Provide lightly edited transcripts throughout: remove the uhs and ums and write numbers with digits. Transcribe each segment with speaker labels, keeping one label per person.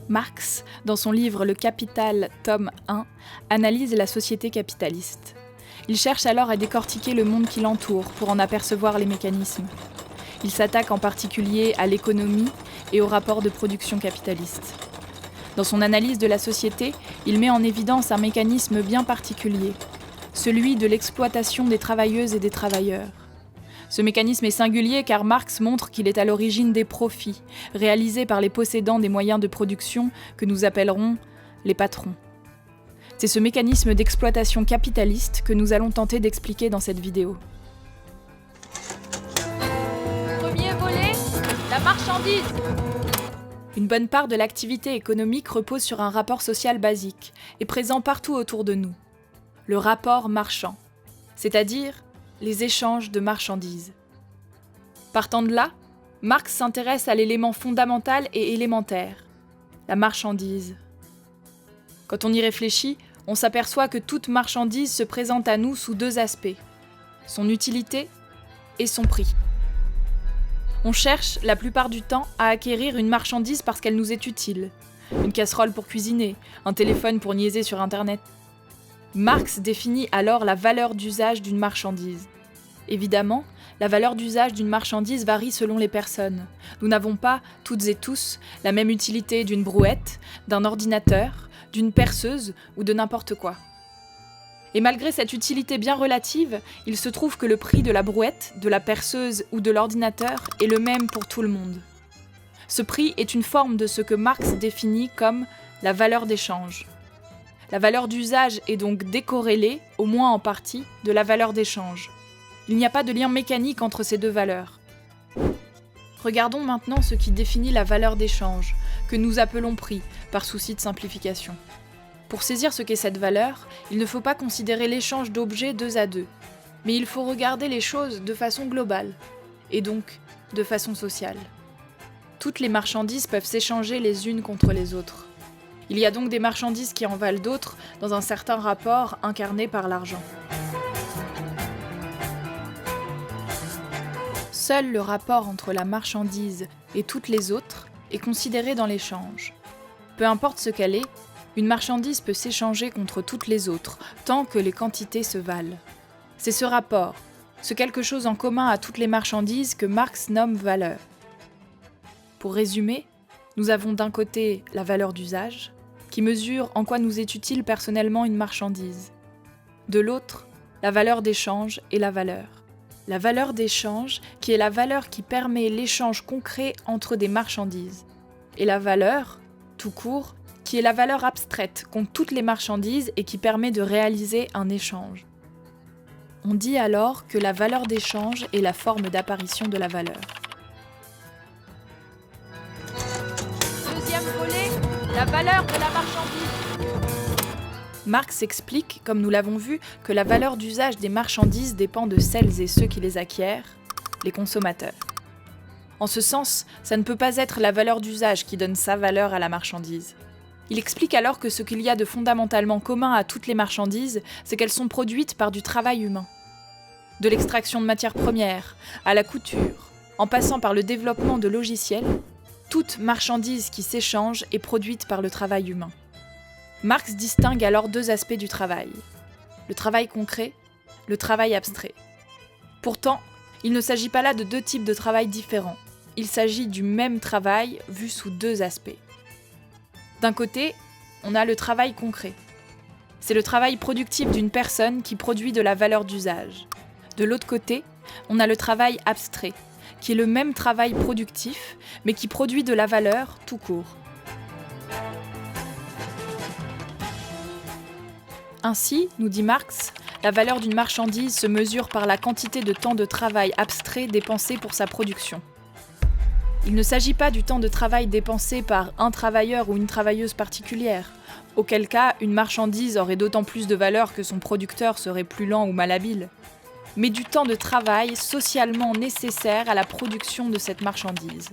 Speaker 1: Marx, dans son livre Le Capital, tome 1, analyse la société capitaliste. Il cherche alors à décortiquer le monde qui l'entoure pour en apercevoir les mécanismes. Il s'attaque en particulier à l'économie et au rapport de production capitaliste. Dans son analyse de la société, il met en évidence un mécanisme bien particulier, celui de l'exploitation des travailleuses et des travailleurs. Ce mécanisme est singulier car Marx montre qu'il est à l'origine des profits, réalisés par les possédants des moyens de production que nous appellerons les patrons. C'est ce mécanisme d'exploitation capitaliste que nous allons tenter d'expliquer dans cette vidéo.
Speaker 2: Premier volet, la marchandise.
Speaker 1: Une bonne part de l'activité économique repose sur un rapport social basique et présent partout autour de nous. Le rapport marchand, c'est-à-dire les échanges de marchandises. Partant de là, Marx s'intéresse à l'élément fondamental et élémentaire, la marchandise. Quand on y réfléchit, on s'aperçoit que toute marchandise se présente à nous sous deux aspects, son utilité et son prix. On cherche, la plupart du temps, à acquérir une marchandise parce qu'elle nous est utile. Une casserole pour cuisiner, un téléphone pour niaiser sur Internet. Marx définit alors la valeur d'usage d'une marchandise. Évidemment, la valeur d'usage d'une marchandise varie selon les personnes. Nous n'avons pas, toutes et tous, la même utilité d'une brouette, d'un ordinateur, d'une perceuse ou de n'importe quoi. Et malgré cette utilité bien relative, il se trouve que le prix de la brouette, de la perceuse ou de l'ordinateur est le même pour tout le monde. Ce prix est une forme de ce que Marx définit comme la valeur d'échange. La valeur d'usage est donc décorrélée, au moins en partie, de la valeur d'échange. Il n'y a pas de lien mécanique entre ces deux valeurs. Regardons maintenant ce qui définit la valeur d'échange, que nous appelons prix, par souci de simplification. Pour saisir ce qu'est cette valeur, il ne faut pas considérer l'échange d'objets deux à deux, mais il faut regarder les choses de façon globale, et donc de façon sociale. Toutes les marchandises peuvent s'échanger les unes contre les autres. Il y a donc des marchandises qui en valent d'autres dans un certain rapport incarné par l'argent. Seul le rapport entre la marchandise et toutes les autres est considéré dans l'échange. Peu importe ce qu'elle est, une marchandise peut s'échanger contre toutes les autres, tant que les quantités se valent. C'est ce rapport, ce quelque chose en commun à toutes les marchandises que Marx nomme valeur. Pour résumer, nous avons d'un côté la valeur d'usage, qui mesure en quoi nous est utile personnellement une marchandise. De l'autre, la valeur d'échange et la valeur. La valeur d'échange, qui est la valeur qui permet l'échange concret entre des marchandises. Et la valeur, tout court, qui est la valeur abstraite qu'ont toutes les marchandises et qui permet de réaliser un échange. On dit alors que la valeur d'échange est la forme d'apparition de la valeur.
Speaker 2: Deuxième volet, la valeur de la marchandise.
Speaker 1: Marx explique, comme nous l'avons vu, que la valeur d'usage des marchandises dépend de celles et ceux qui les acquièrent, les consommateurs. En ce sens, ça ne peut pas être la valeur d'usage qui donne sa valeur à la marchandise. Il explique alors que ce qu'il y a de fondamentalement commun à toutes les marchandises, c'est qu'elles sont produites par du travail humain. De l'extraction de matières premières, à la couture, en passant par le développement de logiciels, toute marchandise qui s'échange est produite par le travail humain. Marx distingue alors deux aspects du travail. Le travail concret, le travail abstrait. Pourtant, il ne s'agit pas là de deux types de travail différents. Il s'agit du même travail vu sous deux aspects. D'un côté, on a le travail concret. C'est le travail productif d'une personne qui produit de la valeur d'usage. De l'autre côté, on a le travail abstrait, qui est le même travail productif, mais qui produit de la valeur tout court. Ainsi, nous dit Marx, la valeur d'une marchandise se mesure par la quantité de temps de travail abstrait dépensé pour sa production. Il ne s'agit pas du temps de travail dépensé par un travailleur ou une travailleuse particulière, auquel cas une marchandise aurait d'autant plus de valeur que son producteur serait plus lent ou malhabile, mais du temps de travail socialement nécessaire à la production de cette marchandise.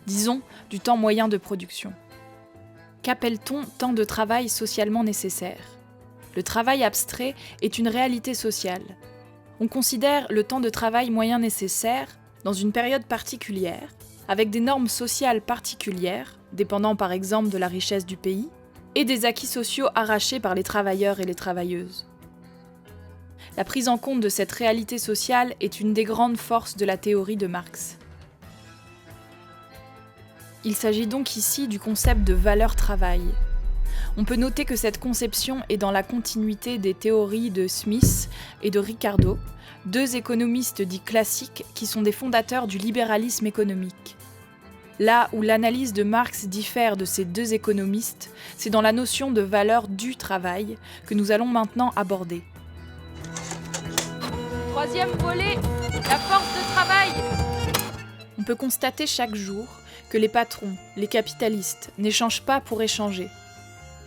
Speaker 1: Disons, du temps moyen de production. Qu'appelle-t-on temps de travail socialement nécessaire ? Le travail abstrait est une réalité sociale. On considère le temps de travail moyen nécessaire, dans une période particulière, avec des normes sociales particulières, dépendant par exemple de la richesse du pays, et des acquis sociaux arrachés par les travailleurs et les travailleuses. La prise en compte de cette réalité sociale est une des grandes forces de la théorie de Marx. Il s'agit donc ici du concept de valeur-travail. On peut noter que cette conception est dans la continuité des théories de Smith et de Ricardo, deux économistes dits classiques qui sont des fondateurs du libéralisme économique. Là où l'analyse de Marx diffère de ces deux économistes, c'est dans la notion de valeur du travail que nous allons maintenant aborder.
Speaker 2: Troisième volet, la force de travail.
Speaker 1: On peut constater chaque jour que les patrons, les capitalistes, n'échangent pas pour échanger.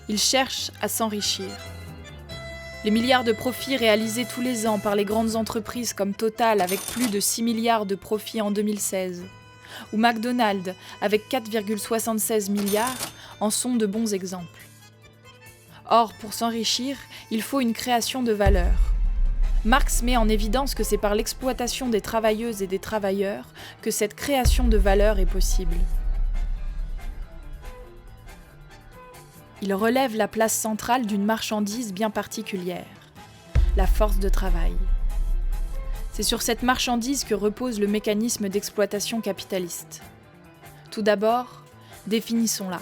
Speaker 1: Ils cherchent à s'enrichir. Les milliards de profits réalisés tous les ans par les grandes entreprises comme Total avec plus de 6 milliards de profits en 2016, ou McDonald's avec 4,76 milliards en sont de bons exemples. Or, pour s'enrichir, il faut une création de valeur. Marx met en évidence que c'est par l'exploitation des travailleuses et des travailleurs que cette création de valeur est possible. Il relève la place centrale d'une marchandise bien particulière, la force de travail. C'est sur cette marchandise que repose le mécanisme d'exploitation capitaliste. Tout d'abord, définissons-la.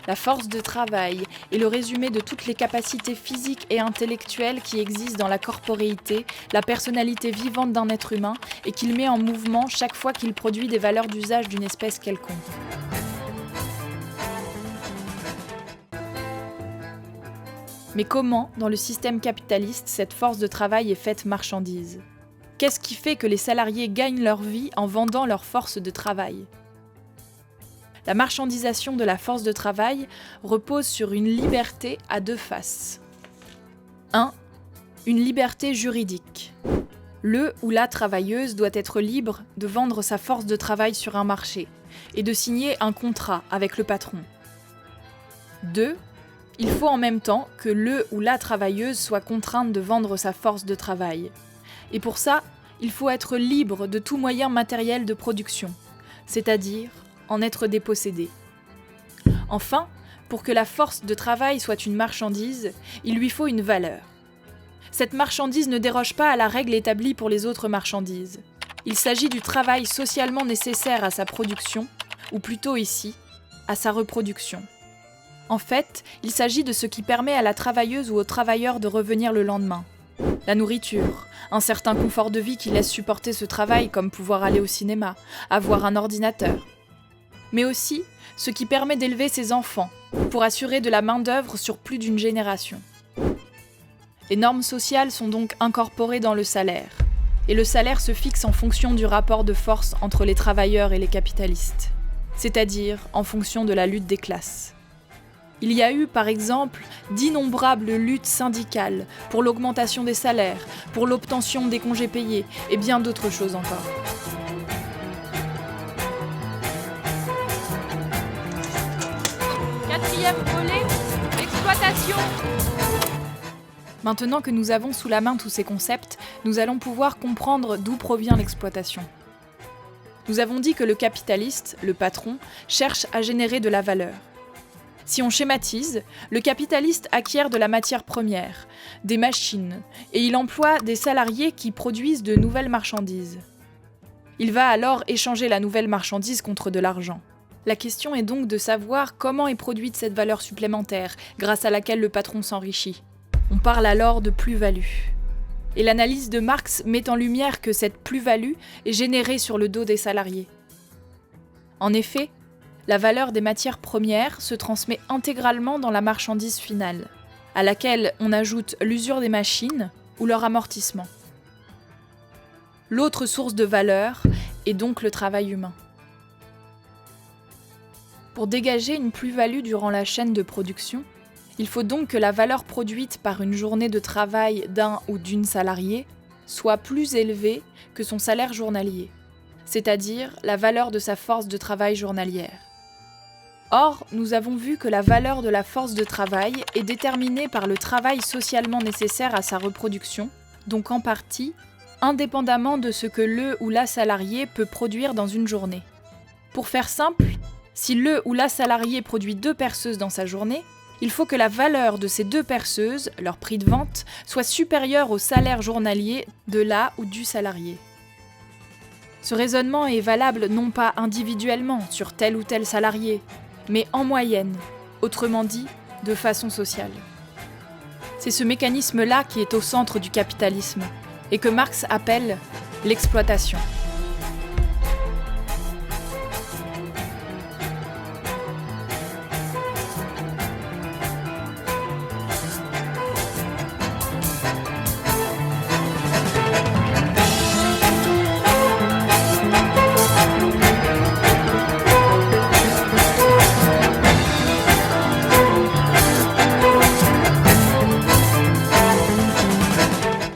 Speaker 1: La force de travail est le résumé de toutes les capacités physiques et intellectuelles qui existent dans la corporéité, la personnalité vivante d'un être humain et qu'il met en mouvement chaque fois qu'il produit des valeurs d'usage d'une espèce quelconque. Mais comment, dans le système capitaliste, cette force de travail est faite marchandise ? Qu'est-ce qui fait que les salariés gagnent leur vie en vendant leur force de travail ? La marchandisation de la force de travail repose sur une liberté à deux faces. 1. Une liberté juridique. Le ou la travailleuse doit être libre de vendre sa force de travail sur un marché et de signer un contrat avec le patron. 2. Il faut en même temps que le ou la travailleuse soit contrainte de vendre sa force de travail. Et pour ça, il faut être libre de tout moyen matériel de production, c'est-à-dire en être dépossédé. Enfin, pour que la force de travail soit une marchandise, il lui faut une valeur. Cette marchandise ne déroge pas à la règle établie pour les autres marchandises. Il s'agit du travail socialement nécessaire à sa production, ou plutôt ici, à sa reproduction. En fait, il s'agit de ce qui permet à la travailleuse ou au travailleur de revenir le lendemain. La nourriture, un certain confort de vie qui laisse supporter ce travail comme pouvoir aller au cinéma, avoir un ordinateur. Mais aussi ce qui permet d'élever ses enfants, pour assurer de la main-d'œuvre sur plus d'une génération. Les normes sociales sont donc incorporées dans le salaire, et le salaire se fixe en fonction du rapport de force entre les travailleurs et les capitalistes, c'est-à-dire en fonction de la lutte des classes. Il y a eu, par exemple, d'innombrables luttes syndicales pour l'augmentation des salaires, pour l'obtention des congés payés et bien d'autres choses encore.
Speaker 2: Quatrième volet, l'exploitation.
Speaker 1: Maintenant que nous avons sous la main tous ces concepts, nous allons pouvoir comprendre d'où provient l'exploitation. Nous avons dit que le capitaliste, le patron, cherche à générer de la valeur. Si on schématise, le capitaliste acquiert de la matière première, des machines, et il emploie des salariés qui produisent de nouvelles marchandises. Il va alors échanger la nouvelle marchandise contre de l'argent. La question est donc de savoir comment est produite cette valeur supplémentaire, grâce à laquelle le patron s'enrichit. On parle alors de plus-value. Et l'analyse de Marx met en lumière que cette plus-value est générée sur le dos des salariés. En effet, la valeur des matières premières se transmet intégralement dans la marchandise finale, à laquelle on ajoute l'usure des machines ou leur amortissement. L'autre source de valeur est donc le travail humain. Pour dégager une plus-value durant la chaîne de production, il faut donc que la valeur produite par une journée de travail d'un ou d'une salariée soit plus élevée que son salaire journalier, c'est-à-dire la valeur de sa force de travail journalière. Or, nous avons vu que la valeur de la force de travail est déterminée par le travail socialement nécessaire à sa reproduction, donc en partie, indépendamment de ce que le ou la salarié peut produire dans une journée. Pour faire simple, si le ou la salarié produit 2 perceuses dans sa journée, il faut que la valeur de ces 2 perceuses, leur prix de vente, soit supérieure au salaire journalier de la ou du salarié. Ce raisonnement est valable non pas individuellement sur tel ou tel salarié, mais en moyenne, autrement dit, de façon sociale. C'est ce mécanisme-là qui est au centre du capitalisme et que Marx appelle l'exploitation.